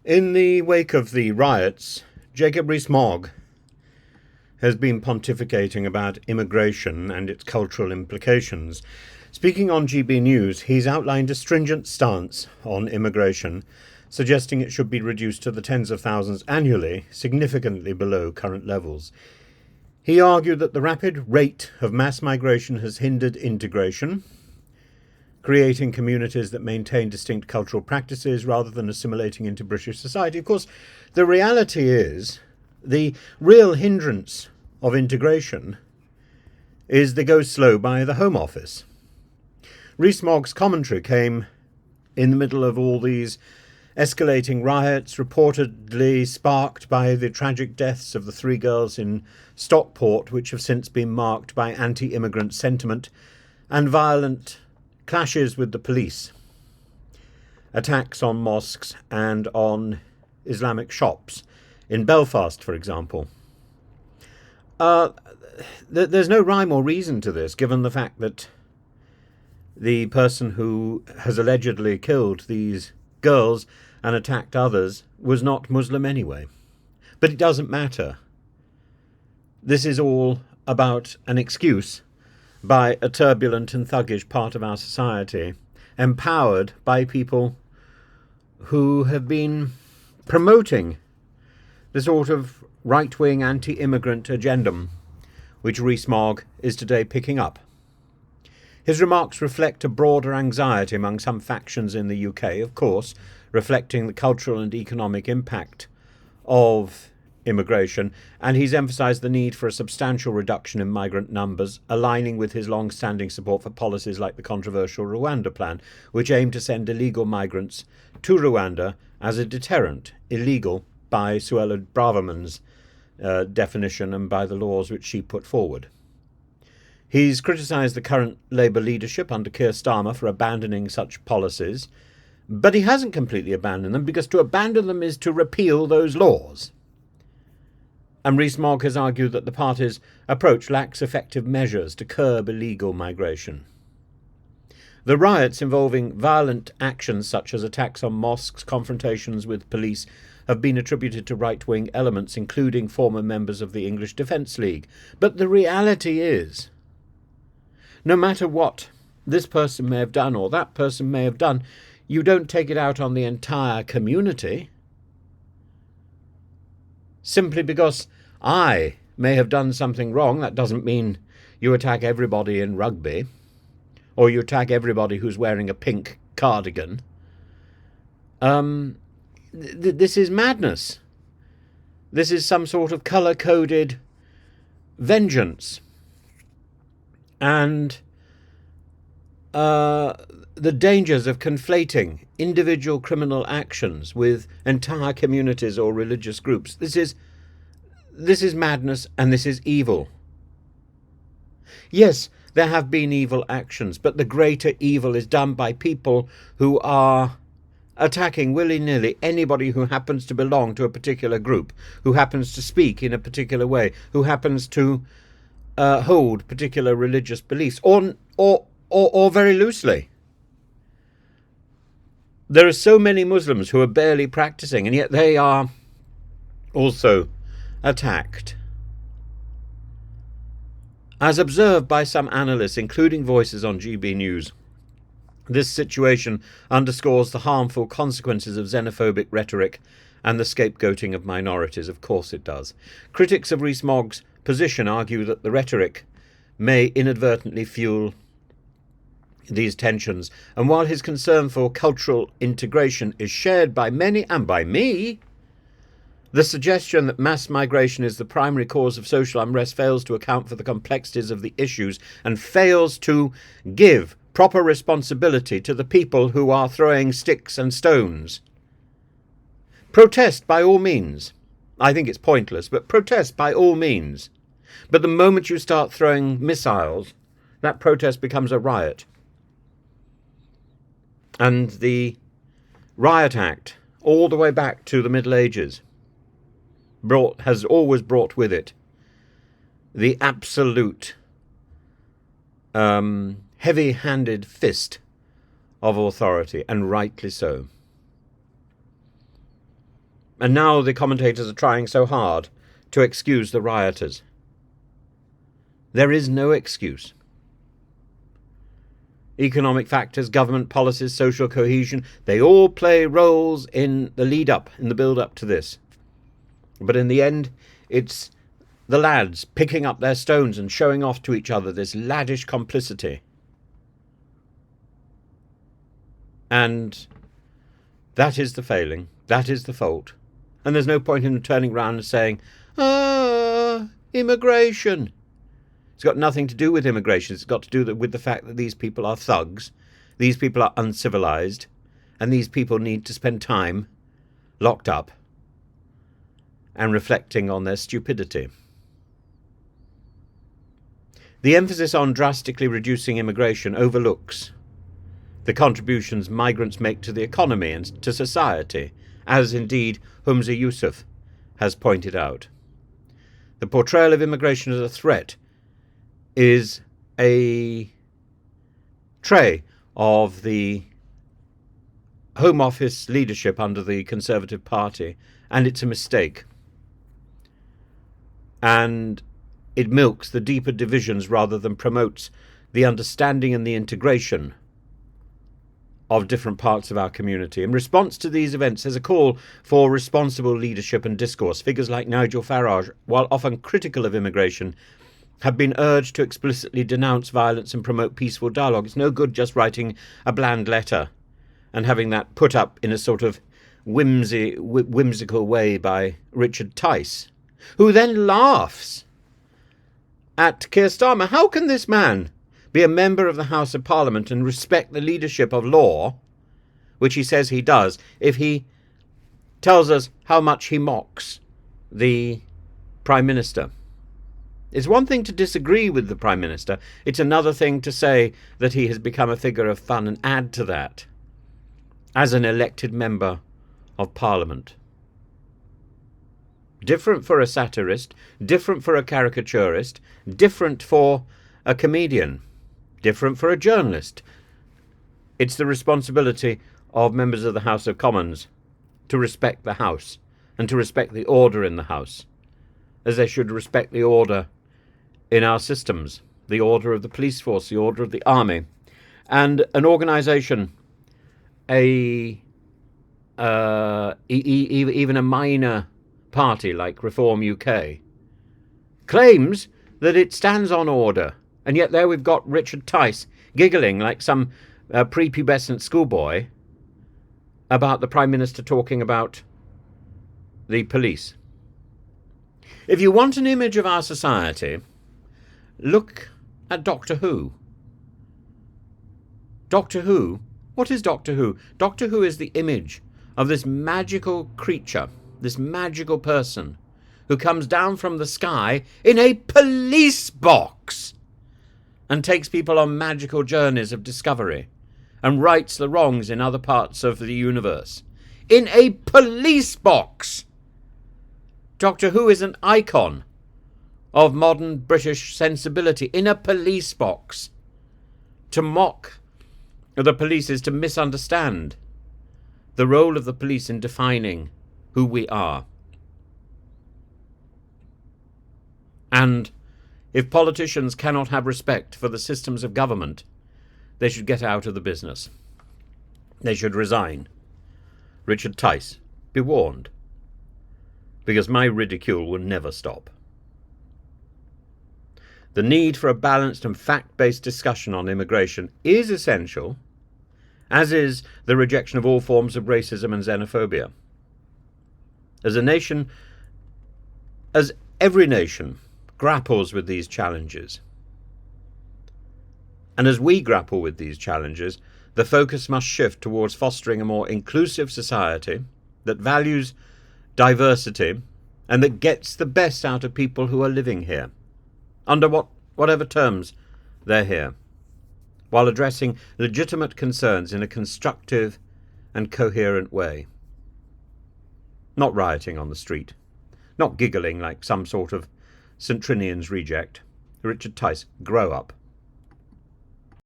In the wake of the riots, Rees Mogg has been pontificating about immigration and its cultural implications. Speaking on GB News, he's outlined a stringent stance on immigration, suggesting it should be reduced to the tens of thousands annually, significantly below current levels. He argued that the rapid rate of mass migration has hindered integration, creating communities that maintain distinct cultural practices rather than assimilating into British society. Of course, the reality is the real hindrance of integration is the go slow by the Home Office. Rees Mogg's commentary came in the middle of all these escalating riots, reportedly sparked by the tragic deaths of the 3 girls in Stockport, which have since been marked by anti-immigrant sentiment and violent clashes with the police, attacks on mosques and on Islamic shops in Belfast, for example. There's no rhyme or reason to this, given the fact that the person who has allegedly killed these girls and attacked others was not Muslim anyway. But it doesn't matter. This is all about an excuse by a turbulent and thuggish part of our society, empowered by people who have been promoting the sort of right-wing anti-immigrant agenda which Rees Mogg is today picking up. His remarks reflect a broader anxiety among some factions in the UK, of course, reflecting the cultural and economic impact of immigration, and he's emphasised the need for a substantial reduction in migrant numbers, aligning with his long-standing support for policies like the controversial Rwanda plan, which aim to send illegal migrants to Rwanda as a deterrent, illegal by Suella Braverman's definition and by the laws which she put forward. He's criticised the current Labour leadership under Keir Starmer for abandoning such policies, but he hasn't completely abandoned them, because to abandon them is to repeal those laws. And Rees Mogg has argued that the party's approach lacks effective measures to curb illegal migration. The riots involving violent actions such as attacks on mosques, confrontations with police, have been attributed to right-wing elements, including former members of the English Defence League. But the reality is, no matter what this person may have done or that person may have done, you don't take it out on the entire community. Simply because I may have done something wrong, that doesn't mean you attack everybody in rugby, or you attack everybody who's wearing a pink cardigan. This is madness. This is some sort of colour-coded vengeance. And the dangers of conflating individual criminal actions with entire communities or religious groups. This is madness, and this is evil. Yes, there have been evil actions, but the greater evil is done by people who are attacking willy-nilly anybody who happens to belong to a particular group, who happens to speak in a particular way, who happens to hold particular religious beliefs, or very loosely. There are so many Muslims who are barely practicing, and yet they are also attacked. As observed by some analysts, including voices on GB News, this situation underscores the harmful consequences of xenophobic rhetoric and the scapegoating of minorities. Of course it does. Critics of Rees Mogg's position argue that the rhetoric may inadvertently fuel these tensions, and while his concern for cultural integration is shared by many and by me, the suggestion that mass migration is the primary cause of social unrest fails to account for the complexities of the issues and fails to give proper responsibility to the people who are throwing sticks and stones. Protest by all means. I think it's pointless, but protest by all means. But the moment you start throwing missiles, that protest becomes a riot. And the Riot Act, all the way back to the Middle Ages, has always brought with it the absolute heavy-handed fist of authority, and rightly so. And now the commentators are trying so hard to excuse the rioters. There is no excuse. Economic factors, government policies, social cohesion, they all play roles in the lead-up, in the build-up to this. But in the end, it's the lads picking up their stones and showing off to each other this laddish complicity. And that is the failing. That is the fault. And there's no point in turning round and saying, immigration. It's got nothing to do with immigration. It's got to do with the fact that these people are thugs, these people are uncivilized, and these people need to spend time locked up and reflecting on their stupidity. The emphasis on drastically reducing immigration overlooks the contributions migrants make to the economy and to society, as indeed Humza Yousaf has pointed out. The portrayal of immigration as a threat is a trait of the Home Office leadership under the Conservative Party, and it's a mistake. And it milks the deeper divisions rather than promotes the understanding and the integration of different parts of our community. In response to these events, there's a call for responsible leadership and discourse. Figures like Nigel Farage, while often critical of immigration, have been urged to explicitly denounce violence and promote peaceful dialogue. It's no good just writing a bland letter and having that put up in a sort of whimsical way by Richard Tice, who then laughs at Keir Starmer. How can this man be a member of the House of Parliament and respect the leadership of law, which he says he does, if he tells us how much he mocks the Prime Minister? It's one thing to disagree with the Prime Minister. It's another thing to say that he has become a figure of fun and add to that as an elected member of Parliament. Different for a satirist, different for a caricaturist, different for a comedian, different for a journalist. It's the responsibility of members of the House of Commons to respect the House and to respect the order in the House, as they should respect the order in our systems, the order of the police force, the order of the army. And an organisation, even a minor party like Reform UK, claims that it stands on order. And yet there we've got Richard Tice giggling like some prepubescent schoolboy about the Prime Minister talking about the police. If you want an image of our society, look at Doctor Who. Doctor Who? What is Doctor Who? Doctor Who is the image of this magical creature, this magical person who comes down from the sky in a police box and takes people on magical journeys of discovery and rights the wrongs in other parts of the universe. In a police box! Doctor Who is an icon of modern British sensibility. In a police box. To mock the police is to misunderstand the role of the police in defining who we are. And if politicians cannot have respect for the systems of government, they should get out of the business. They should resign. Richard Tice, be warned, because my ridicule will never stop. The need for a balanced and fact-based discussion on immigration is essential, as is the rejection of all forms of racism and xenophobia. As a nation, as every nation grapples with these challenges, and as we grapple with these challenges, the focus must shift towards fostering a more inclusive society that values diversity and that gets the best out of people who are living here, under whatever terms they're here, while addressing legitimate concerns in a constructive and coherent way. Not rioting on the street, not giggling like some sort of St. Trinian's reject. Richard Tice, grow up.